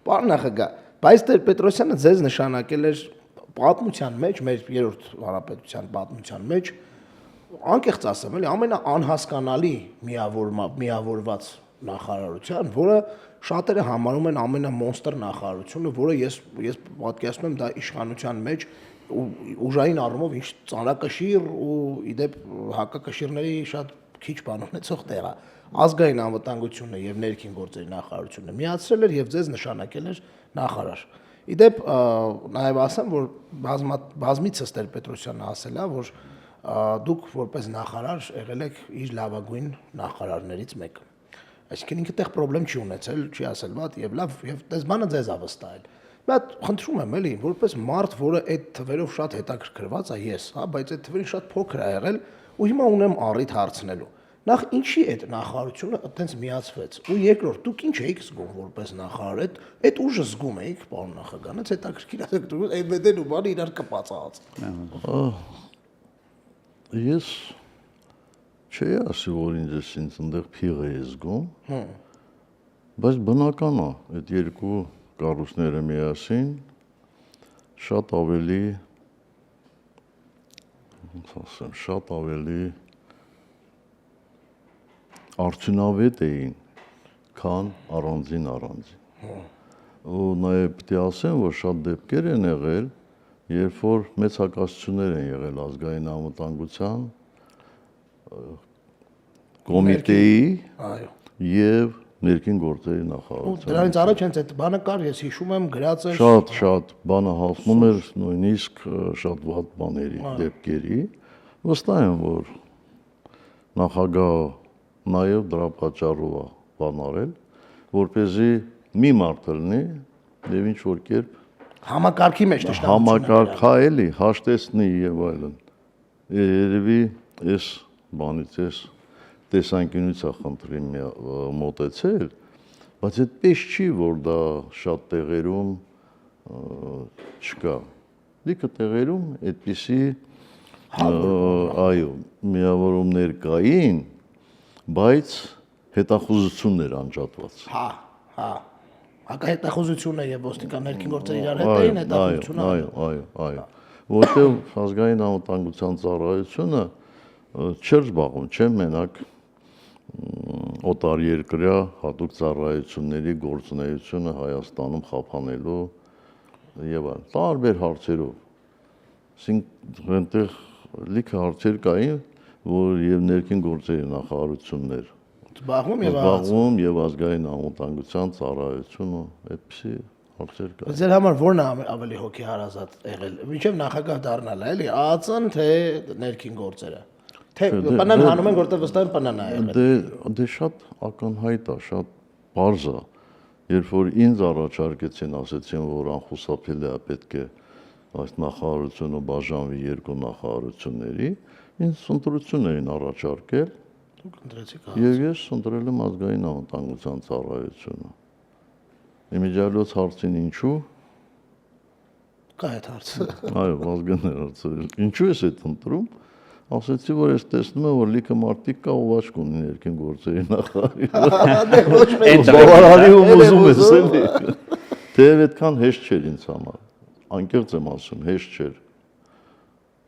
Պարոն նախագահ, բայց Տեր-Պետրոսյանը ձեզ նշանակել էր պատմության մեջ, մեր երրորդ հանրապետության պատմության մեջ, անկեղծ ասեմ, էլի ամենաանհասկանալի միավորված նախարարության, որը շատերը համարում են ամենամոնստր նախարարությունը, որը ես պատկերացնում եմ դա իշխանության մեջ ուժային առումով ինչ ծանրակշիռ ու իդեպ հակակշիռների շատ քիչ բան ունեցող տեղ է։ Ազգային անվտանգությունը եւ ներքին գործերի նախարարությունը միացրել էր եւ ձեզ նշանակել էր նախարար։ Իդեպ նաեւ ասեմ, որ բազմիցս Տեր-Պետրոսյանը ասել է, որ դուք որպես նախարար եղել եք իր լավագույն նախարարներից մեկը։ Այսինքն ինքը տեղ խնդրեմ չի ունեցել, չի ասել վատ եւ լավ եւ դες բանը ձեզ է վստահել։ Բայց խնդրում եմ էլի, որպես մարդ, որը այդ թվերով շատ հետաքրքրված է ես, հա, բայց այդ թվերին շատ փոքր է եղել ու հիմա ունեմ առիթ հարցնելու։ Նախ ինչի այդ նախարարությունը այդպես միացվեց։ Ու երկրորդ, դուք ինչ էիք զգում որպես նախարար, այդ ուժը զգում էիք, պարոն նախագահ, այդ հետաքրքիր է դուք այդ մեդեն ու բանը իրար կպածած։ Ես չի ասի, որ ինձ այնտեղ փիղ է զգում։ Բայց բնական է, այդ երկու կառույցները միասին շատ ավելի արդյունավետ էին, քան առանձին։ Ու նաև պետք է ասեմ, որ շատ դեպքեր են եղել, երբ որ մեծ հակասություններ են եղել ազգային անվտանգության կոմիտեի եւ ներքին գործերի նախարարության։ Դրանից առաջ հենց այդ բանը կար, ես հիշում եմ գրած էր շատ բանը հասնում էր նույնիսկ շատ վատ բաների դեպքերի։ Վստահ եմ, որ նախագահը նաև դրա պատճառով է բան արել, որպեսզի մի մարդ լինի եւ ինչ որ կերպ համակարգի մեջ համակարգա էլի հաշտեցնի եւ այլն։ Երևի այս բանից էս տեսանկյունից է խնդրի մոտեցել, բայց այդպես չի, որ դա շատ տեղերում չկա։ Լիքը տեղերում այդպիսի այո, միավորումներ կային, բայց հետախուզություններ անջատված։ Հա։ Հակահետախուզությունը եւ ոստիկան ներքին գործերը իրար հետ էին հետախուզությունը։ Այո։ Որտեղ ազգային անվտանգության ծառայությունը չէր զբաղվում, չէ մենակ օտարերկրյա հատուկ ծառայությունների գործունեությունը Հայաստանում խափանելու եւ այլն տարբեր հարցերով։ Այսինքն այնտեղ լիքը հարցեր կային, որ եւ ներքին գործերի նախարարություններ զբաղվում եւ ազգային անվտանգության ծառայությունը այդպիսի հարցեր կային։ Ձեր համար ո՞րն է ավելի հոգեհարազատ եղել։ Մինչեւ նախագահ դառնալը, էլի, ԱԱՑ-ն թե ներքին գործերը։ Թե բանան հանում են, որտեղ վստահ եմ բանան է եղել։ Դե շատ ակնհայտ է, շատ պարզ է։ Երբ որ ինձ առաջարկեցին, ասեցին, որ անխուսափելի է պետք է այս նախարարությունը բաժանվի երկու նախարարությունների, ինձ ընտրություն էին առաջարկել։ Դուք ընտրեցիք Եվ ես ընտրել եմ ազգային անվտանգության ծառայությունը։ Իմիջիալոց հարցին ինչու։ Կա այդ հարցը։ Այո, ազգային հարցը։ Ինչու ես այդ ընտրում։ Ասեցի, որ ես տեսնում եմ, որ լիքը մարդիկ կա ու աչք ունի ներքին գործերի նախարարի։ Բավարարում ուզում ես էլի։ Թեև այդքան հեշտ չէր ինձ համար։ Անկեղծ եմ ասում, հեշտ չէր։